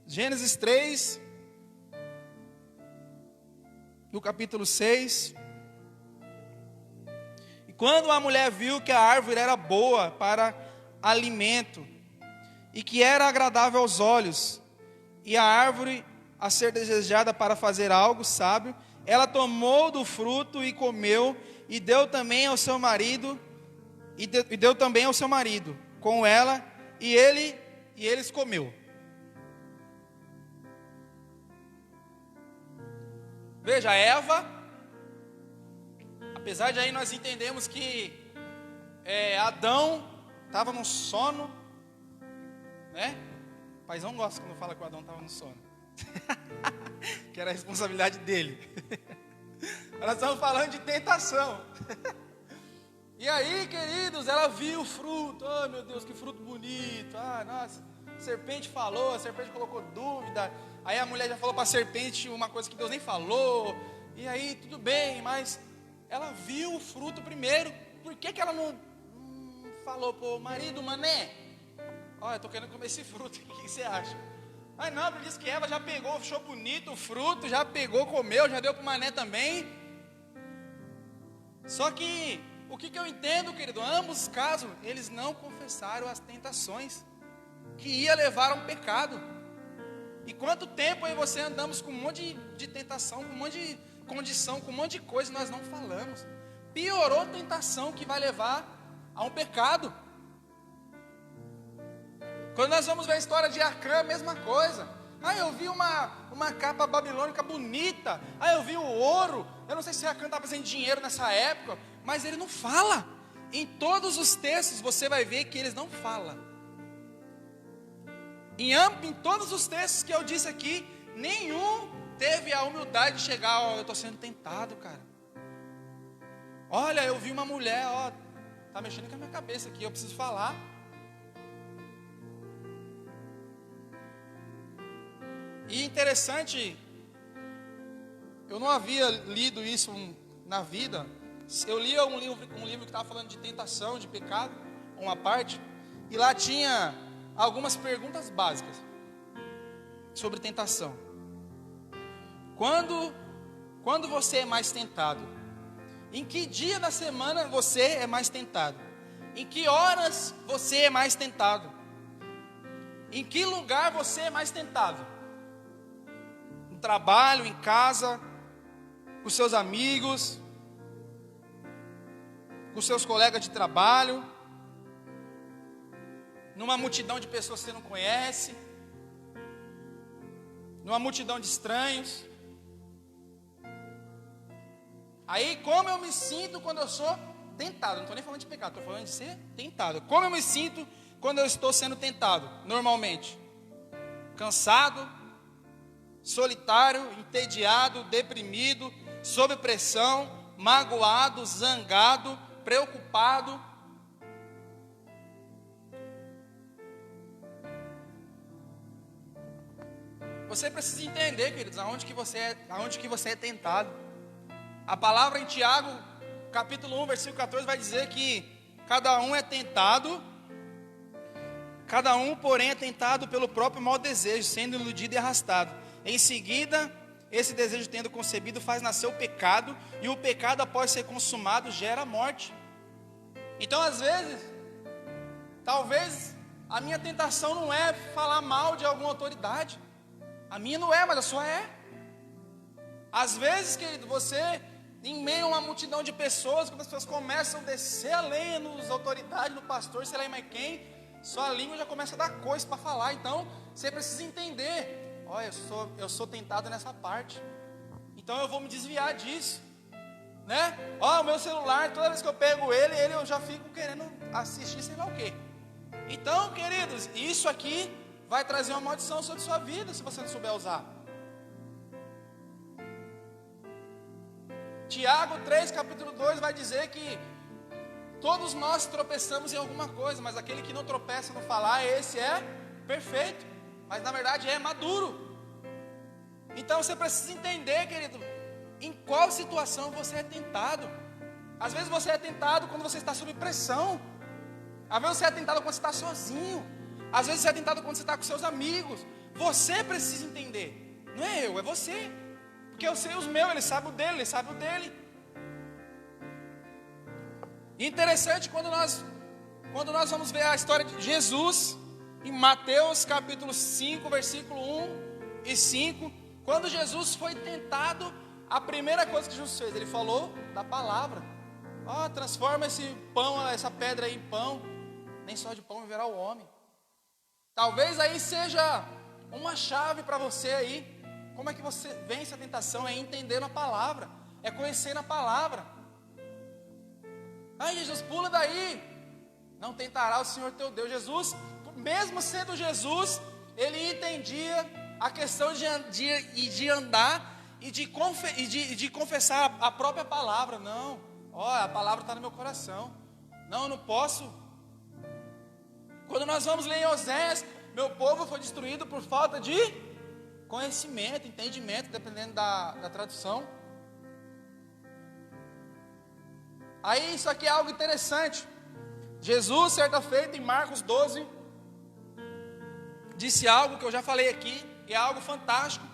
Gênesis 3, no capítulo 6. E quando a mulher viu que a árvore era boa para alimento, e que era agradável aos olhos, e a árvore a ser desejada para fazer algo sábio, ela tomou do fruto e comeu, e deu também ao seu marido, com ela, e eles comeu. Veja, Eva, apesar de aí nós entendemos que Adão estava no sono, né? O paizão gosta quando fala que o Adão estava no sono, que era a responsabilidade dele. Nós estamos falando de tentação. E aí, queridos, ela viu o fruto. Oh, meu Deus, que fruto bonito. Nossa, a serpente falou, a serpente colocou dúvida. Aí a mulher já falou para a serpente uma coisa que Deus nem falou. E aí, tudo bem, mas ela viu o fruto primeiro. Por que ela não falou para o marido: mané, eu estou querendo comer esse fruto, o que você acha? Mas não, porque disse que Eva já pegou, achou bonito o fruto, já pegou, comeu, já deu para o mané também. Só que, o que eu entendo, querido, ambos os casos, eles não confessaram as tentações que ia levar a um pecado. E quanto tempo aí você andamos com um monte de tentação, com um monte de condição, com um monte de coisa, nós não falamos. Piorou a tentação que vai levar a um pecado. Quando nós vamos ver a história de Acã, a mesma coisa. Eu vi uma capa babilônica bonita. Eu vi o ouro. Eu não sei se Acã estava fazendo dinheiro nessa época, mas ele não fala. Em todos os textos você vai ver que eles não falam. Em todos os textos que eu disse aqui, nenhum teve a humildade de chegar: eu estou sendo tentado, cara. Olha, eu vi uma mulher, está mexendo com a minha cabeça aqui, eu preciso falar. E interessante, eu não havia lido isso na vida. Eu li um livro que estava falando de tentação, de pecado, uma parte, e lá tinha algumas perguntas básicas sobre tentação. Quando você é mais tentado? Em que dia da semana você é mais tentado? Em que horas você é mais tentado? Em que lugar você é mais tentado? No trabalho, em casa, com seus amigos, com seus colegas de trabalho, numa multidão de pessoas que você não conhece, numa multidão de estranhos. Aí, como eu me sinto quando eu sou tentado? Não estou nem falando de pecado, estou falando de ser tentado. Como eu me sinto quando eu estou sendo tentado? Normalmente, cansado, solitário, entediado, deprimido, sob pressão, magoado, zangado, preocupado. Você precisa entender, queridos, aonde que você é tentado. A palavra em Tiago, capítulo 1, versículo 14, vai dizer que cada um é tentado Cada um, porém, é tentado pelo próprio mau desejo, sendo iludido e arrastado. Em seguida, esse desejo tendo concebido faz nascer o pecado, e o pecado, após ser consumado, gera a morte. Então, às vezes, talvez a minha tentação não é falar mal de alguma autoridade. A minha não é, mas a sua é. Às vezes, querido, você, em meio a uma multidão de pessoas, quando as pessoas começam a descer a lenha nas autoridades, no pastor, sei lá mais quem, sua língua já começa a dar coisa para falar. Então, você precisa entender: olha, eu sou tentado nessa parte, então eu vou me desviar disso, né? Ó, o meu celular, toda vez que eu pego ele eu já fico querendo assistir sei lá o quê. Então, queridos, isso aqui vai trazer uma maldição sobre sua vida, se você não souber usar. Tiago 3, capítulo 2 vai dizer que todos nós tropeçamos em alguma coisa, mas aquele que não tropeça no falar, esse é perfeito, mas na verdade é maduro. Então você precisa entender, querido, em qual situação você é tentado. Às vezes você é tentado quando você está sob pressão. Às vezes você é tentado quando você está sozinho. Às vezes você é tentado quando você está com seus amigos. Você precisa entender. Não é eu, é você. Porque eu sei os meus, ele sabe o dele, ele sabe o dele. E interessante quando nós vamos ver a história de Jesus, em Mateus capítulo 5, versículo 1 e 5. Quando Jesus foi tentado, a primeira coisa que Jesus fez, ele falou da palavra. Ó, transforma esse pão, essa pedra aí em pão. Nem só de pão viverá o homem. Talvez aí seja uma chave para você aí. Como é que você vence a tentação? É entender a palavra, é conhecer a palavra. Ai, Jesus, pula daí. Não tentará o Senhor teu Deus. Jesus, mesmo sendo Jesus, ele entendia a questão de andar e de confessar a própria palavra. Não, ó, a palavra está no meu coração. Não, eu não posso. Quando nós vamos ler em Oséias, meu povo foi destruído por falta de conhecimento, entendimento, dependendo da tradução. Aí isso aqui é algo interessante. Jesus, certa feita, em Marcos 12, disse algo que eu já falei aqui, e é algo fantástico.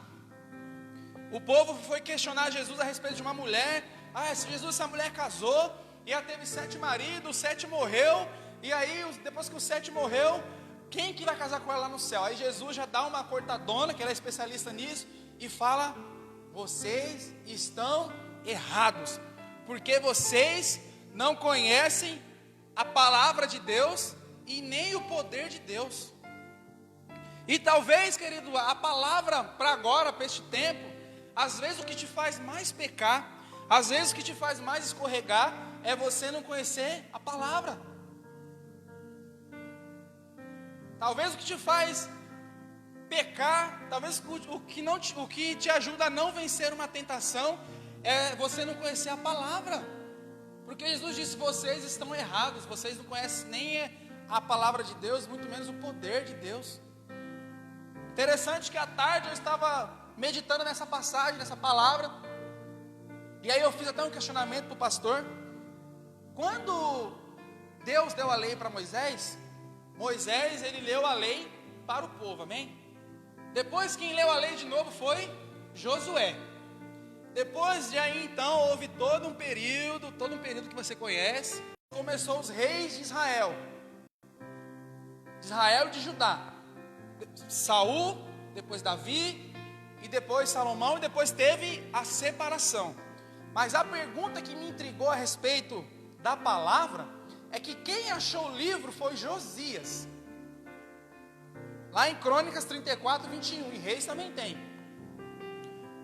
O povo foi questionar Jesus a respeito de uma mulher. Ah, Jesus, essa mulher casou, e ela teve 7 maridos, o 7 morreu, e aí depois que o 7 morreu, quem que vai casar com ela lá no céu? Aí Jesus já dá uma cortadona, que ela é especialista nisso, e fala: vocês estão errados, porque vocês não conhecem a palavra de Deus e nem o poder de Deus. E talvez, querido, a palavra para agora, para este tempo, às vezes o que te faz mais pecar, às vezes o que te faz mais escorregar, é você não conhecer a palavra. Talvez o que te faz pecar, talvez o que te ajuda a não vencer uma tentação, é você não conhecer a palavra. Porque Jesus disse: vocês estão errados, vocês não conhecem nem a palavra de Deus, muito menos o poder de Deus. Interessante que à tarde eu estava meditando nessa passagem, nessa palavra, e aí eu fiz até um questionamento para o pastor. Quando Deus deu a lei para Moisés, ele leu a lei para o povo, amém? Depois quem leu a lei de novo foi Josué. Depois de aí então houve todo um período que você conhece. Começou os reis de Israel e de Judá. Saul, depois Davi, e depois Salomão, e depois teve a separação. Mas a pergunta que me intrigou a respeito da palavra é que quem achou o livro foi Josias. Lá em Crônicas 34, 21, e Reis também tem.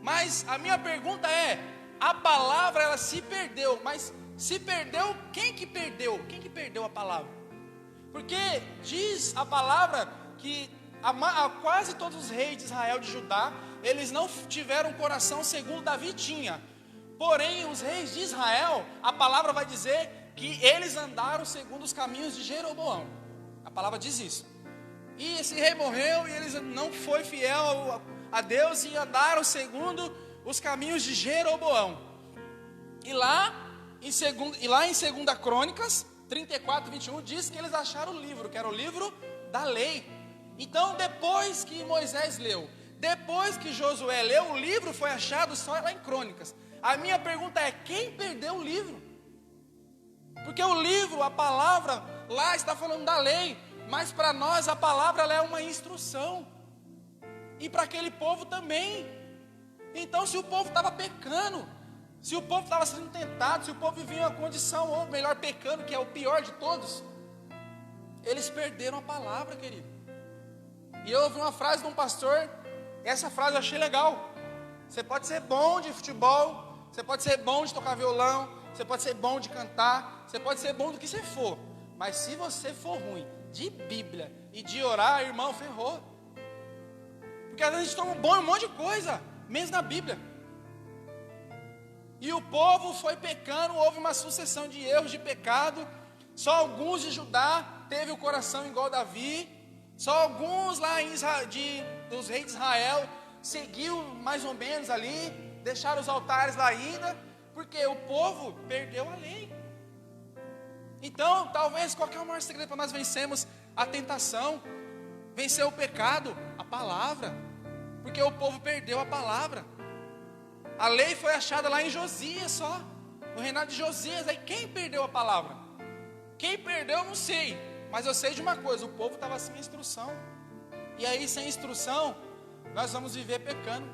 Mas a minha pergunta é: a palavra ela se perdeu, mas se perdeu, quem que perdeu? Quem que perdeu a palavra? Porque diz a palavra que quase todos os reis de Israel, de Judá, eles não tiveram coração segundo Davi tinha. Porém, os reis de Israel, a palavra vai dizer que eles andaram segundo os caminhos de Jeroboão. A palavra diz isso. E esse rei morreu e eles não foi fiel a Deus e andaram segundo os caminhos de Jeroboão. E lá em 2 Crônicas 34, 21 diz que eles acharam o livro, que era o livro da lei. Então, depois que Moisés leu, depois que Josué leu, o livro foi achado só lá em Crônicas. A minha pergunta é: quem perdeu o livro? Porque o livro, a palavra, lá está falando da lei, mas para nós a palavra ela é uma instrução, e para aquele povo também. Então, se o povo estava pecando, se o povo estava sendo tentado, se o povo vivia em uma condição, ou melhor, pecando, que é o pior de todos, eles perderam a palavra, querido. E eu ouvi uma frase de um pastor, essa frase eu achei legal: você pode ser bom de futebol, você pode ser bom de tocar violão, você pode ser bom de cantar, você pode ser bom do que você for, mas se você for ruim de Bíblia e de orar, irmão, ferrou. Porque às vezes a gente toma bom em um monte de coisa, mesmo na Bíblia. E o povo foi pecando, houve uma sucessão de erros, de pecado. Só alguns de Judá teve o coração igual Davi. Só alguns lá em Israel, dos reis de Israel seguiu mais ou menos ali, deixaram os altares lá ainda, porque o povo perdeu a lei. Então, talvez qual que é o maior segredo para nós vencermos a tentação, vencer o pecado? A palavra. Porque o povo perdeu a palavra. A lei foi achada lá em Josias só, no reinado de Josias. Aí quem perdeu a palavra? Quem perdeu eu não sei, mas eu sei de uma coisa: o povo estava sem instrução. E aí sem instrução nós vamos viver pecando.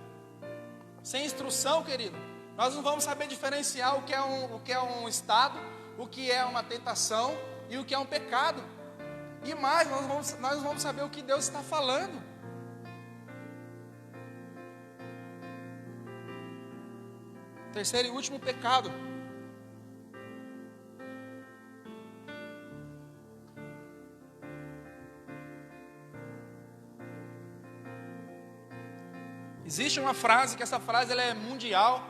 Sem instrução, querido, nós não vamos saber diferenciar o que é um estado, o que é uma tentação e o que é um pecado. E mais, nós não vamos saber o que Deus está falando. Terceiro e último pecado. Existe uma frase, que essa frase ela é mundial.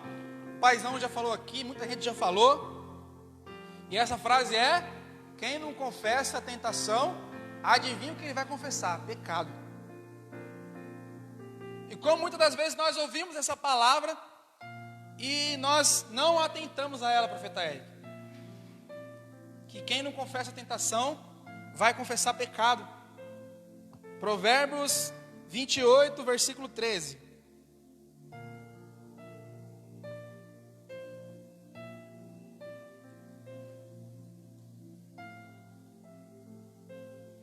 O paizão já falou aqui, muita gente já falou. E essa frase é: quem não confessa a tentação, adivinha o que ele vai confessar? Pecado. E como muitas das vezes nós ouvimos essa palavra e nós não atentamos a ela, profeta Érico, que quem não confessa a tentação vai confessar pecado. Provérbios 28, versículo 13.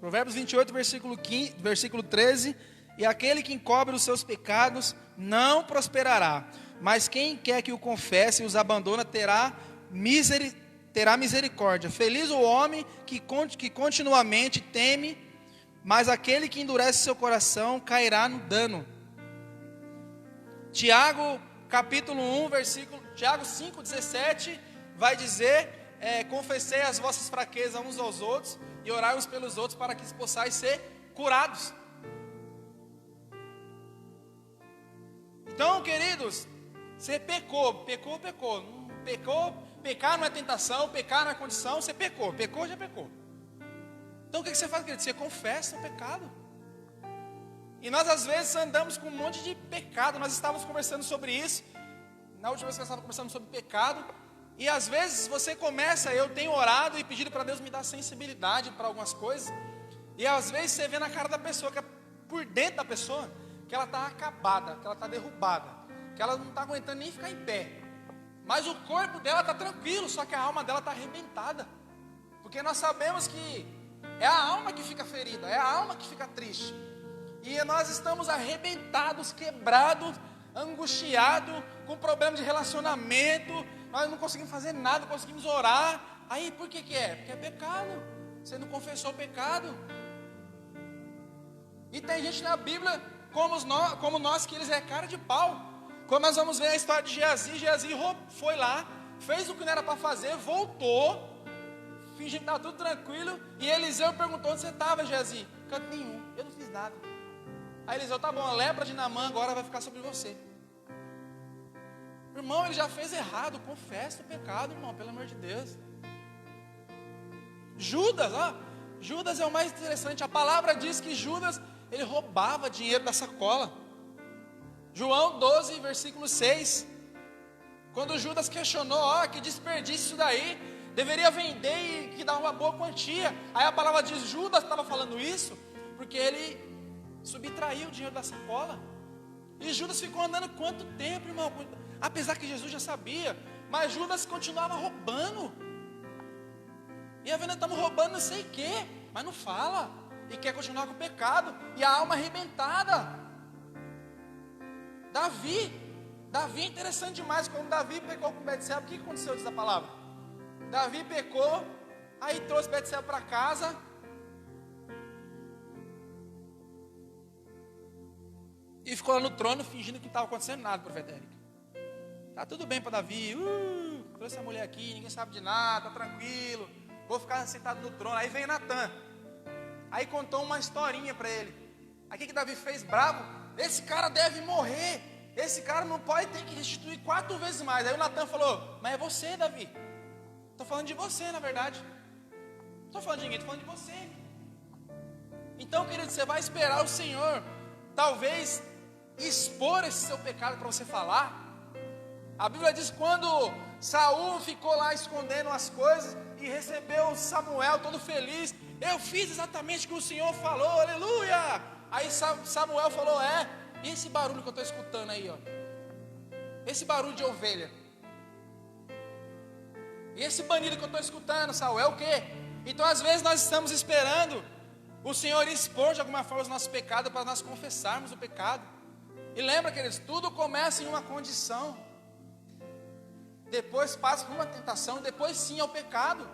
Provérbios 28, versículo 13. E aquele que encobre os seus pecados não prosperará, mas quem quer que o confesse e os abandona terá misericórdia. Feliz o homem que continuamente teme, mas aquele que endurece seu coração cairá no dano. Tiago capítulo 1, Tiago 5, 17 vai dizer: confessei as vossas fraquezas uns aos outros e orai uns pelos outros para que possais ser curados. Então, queridos, você pecou, pecar não é tentação, pecar não é condição, você pecou, já pecou. Então o que você faz, querido? Você confessa o pecado. E nós às vezes andamos com um monte de pecado. Nós estávamos conversando sobre isso, na última vez que nós estávamos conversando sobre pecado. E às vezes você começa, eu tenho orado e pedido para Deus me dar sensibilidade para algumas coisas. E às vezes você vê na cara da pessoa, que é por dentro da pessoa, que ela está acabada, que ela está derrubada, que ela não está aguentando nem ficar em pé. Mas o corpo dela está tranquilo, só que a alma dela está arrebentada. Porque nós sabemos que é a alma que fica ferida, é a alma que fica triste. E nós estamos arrebentados, quebrados, angustiados, com problema de relacionamento. Nós não conseguimos fazer nada, não conseguimos orar. Aí por que é? Porque é pecado. Você não confessou o pecado. E tem gente na Bíblia como nós, que eles é cara de pau. Quando nós vamos ver a história de Geazi foi lá, fez o que não era para fazer, voltou, fingindo que estava tudo tranquilo. E Eliseu perguntou: onde você estava, Geazi? Canto nenhum, eu não fiz nada. Aí Eliseu: tá bom, a lepra de Naamã agora vai ficar sobre você. Irmão, ele já fez errado, confessa o pecado, irmão, pelo amor de Deus. Judas é o mais interessante. A palavra diz que Judas, ele roubava dinheiro da sacola. João 12, versículo 6. Quando Judas questionou: que desperdício isso daí, deveria vender e que dar uma boa quantia. Aí a palavra diz: Judas estava falando isso porque ele subtraiu o dinheiro da sacola. E Judas ficou andando quanto tempo, irmão? Apesar que Jesus já sabia, mas Judas continuava roubando. E a venda, estamos roubando não sei o quê, mas não fala. E quer continuar com o pecado. E a alma arrebentada. Davi é interessante demais. Quando Davi pecou com Betseba, o que aconteceu, diz a palavra? Davi pecou, aí trouxe Betseba para casa. E ficou lá no trono fingindo que não estava acontecendo nada, profeta Érica. Tá tudo bem para Davi. Trouxe a mulher aqui, ninguém sabe de nada, tá tranquilo. Vou ficar sentado no trono. Aí veio Natan. Aí contou uma historinha para ele. Aí o que Davi fez? Bravo. Esse cara deve morrer. Esse cara não pode ter que restituir 4 vezes mais. Aí o Natan falou: mas é você, Davi. Estou falando de você, na verdade. Não estou falando de ninguém, estou falando de você. Então, querido, você vai esperar o Senhor talvez expor esse seu pecado para você falar. A Bíblia diz que quando Saul ficou lá escondendo as coisas e recebeu Samuel todo feliz, eu fiz exatamente o que o Senhor falou, aleluia. Aí Samuel falou: e esse barulho que eu estou escutando aí, ó? Esse barulho de ovelha, e esse banido que eu estou escutando, Saul, é o quê? Então às vezes nós estamos esperando o Senhor expor de alguma forma os nossos pecados para nós confessarmos o pecado. E lembra, queridos, tudo começa em uma condição, depois passa por uma tentação, depois sim é o pecado.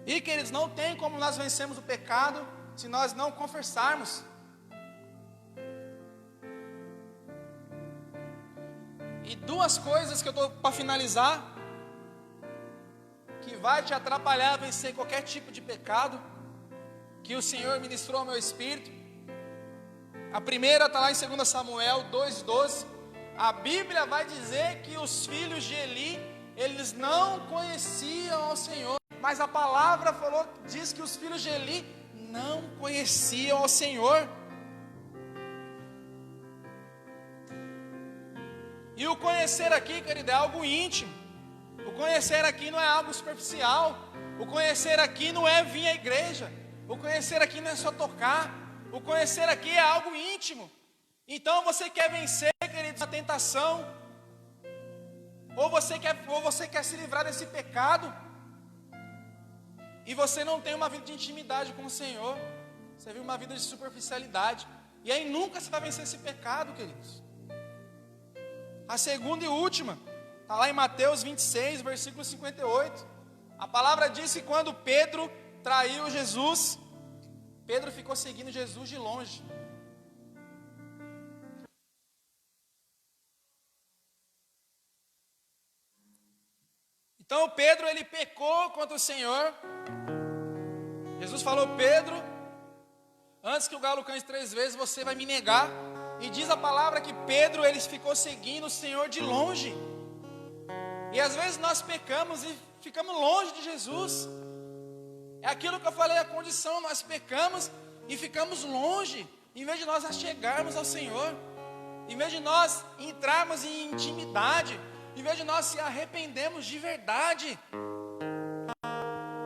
E, queridos, não tem como nós vencermos o pecado se nós não confessarmos. E 2 coisas que eu estou para finalizar, que vai te atrapalhar a vencer qualquer tipo de pecado, que o Senhor ministrou ao meu espírito. A primeira está lá em 2 Samuel 2,12. A Bíblia vai dizer que os filhos de Eli, eles não conheciam ao Senhor. Mas a palavra diz que os filhos de Eli não conheciam ao Senhor. E o conhecer aqui, querido, é algo íntimo. O conhecer aqui não é algo superficial. O conhecer aqui não é vir à igreja. O conhecer aqui não é só tocar. O conhecer aqui é algo íntimo. Então você quer vencer, querido, a tentação, ou você quer se livrar desse pecado, e você não tem uma vida de intimidade com o Senhor, você vive uma vida de superficialidade, e aí nunca você vai vencer esse pecado, queridos. A segunda e última está lá em Mateus 26, versículo 58. A palavra diz que quando Pedro traiu Jesus, Pedro ficou seguindo Jesus de longe. Então Pedro, ele pecou contra o Senhor. Jesus falou: Pedro, antes que o galo cante 3 vezes, você vai me negar. E diz a palavra que Pedro, ele ficou seguindo o Senhor de longe. E às vezes nós pecamos e ficamos longe de Jesus. É aquilo que eu falei, a condição, nós pecamos e ficamos longe, em vez de nós chegarmos ao Senhor, em vez de nós entrarmos em intimidade, em vez de nós se arrependermos de verdade.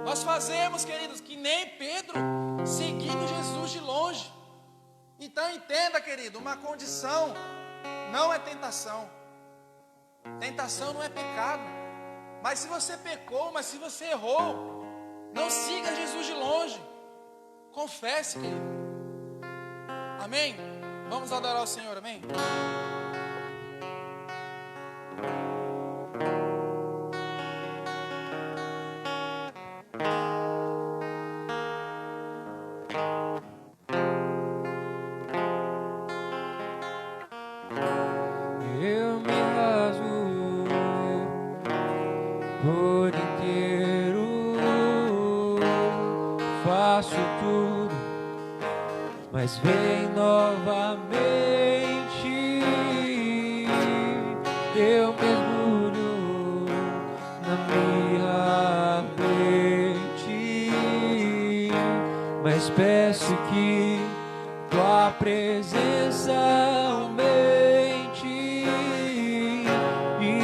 Nós fazemos, queridos, que nem Pedro, seguindo Jesus de longe. Então entenda, querido, uma condição não é tentação. Tentação não é pecado. Mas se você pecou, mas se você errou, não siga Jesus de longe. Confesse, querido. Amém? Vamos adorar o Senhor, amém? Eu me rasgo por inteiro, faço tudo, mas vem novamente. Eu mergulho na minha frente, mas peço que tua presença aumente.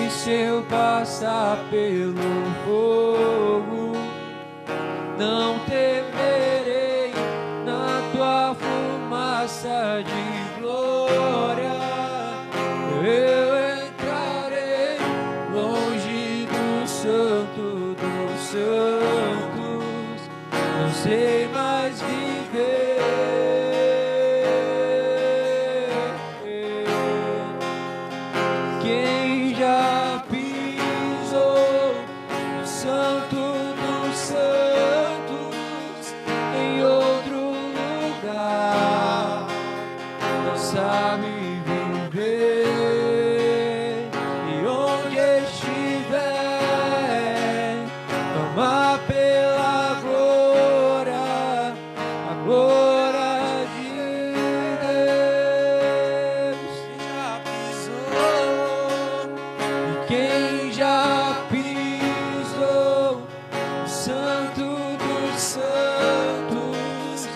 Se eu passar pelo fogo, não temerei, na tua fumaça de glória eu entrarei longe do santo dos santos, não sei mais viver. Quem já pisou no santo dos santos em outro lugar não sabe viver, e onde estiver clamar pela glória, a glória de Deus. Já pisou, e quem já pisou no santo dos santos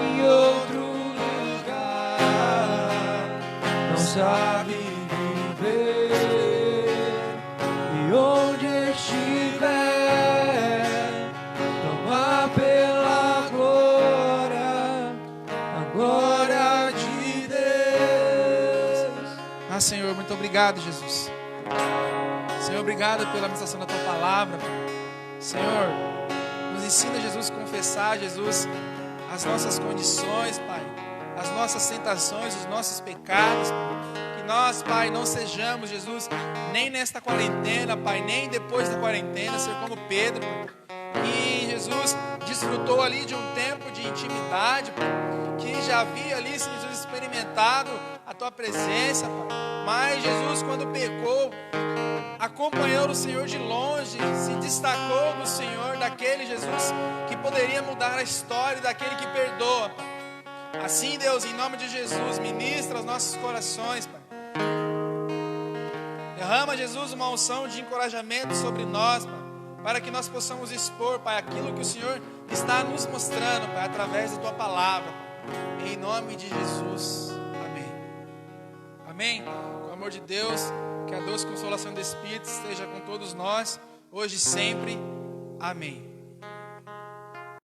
em outro lugar não sabe viver, e onde estiver clamar pela glória, a glória de Deus. Ah, Senhor, muito obrigado, Jesus. Senhor, obrigado pela ministração da tua palavra. Senhor, nos ensina, Jesus, a confessar, Jesus, as nossas condições, Pai, as nossas tentações, os nossos pecados. Que nós, Pai, não sejamos, Jesus, nem nesta quarentena, Pai, nem depois da quarentena, ser como Pedro, que Jesus desfrutou ali de um tempo de intimidade, Pai, que já havia ali, Jesus, experimentado a tua presença, Pai. Mas Jesus, quando pecou, acompanhou o Senhor de longe, se destacou do Senhor, daquele Jesus que poderia mudar a história, daquele que perdoa, Pai. Assim, Deus, em nome de Jesus, ministra os nossos corações, Pai. Derrama, Jesus, uma unção de encorajamento sobre nós, Pai, para que nós possamos expor, Pai, aquilo que o Senhor está nos mostrando, Pai, através da tua palavra, Pai. Em nome de Jesus. Amém. Amém. Com o amor de Deus, que a doce consolação do Espírito esteja com todos nós, hoje e sempre. Amém.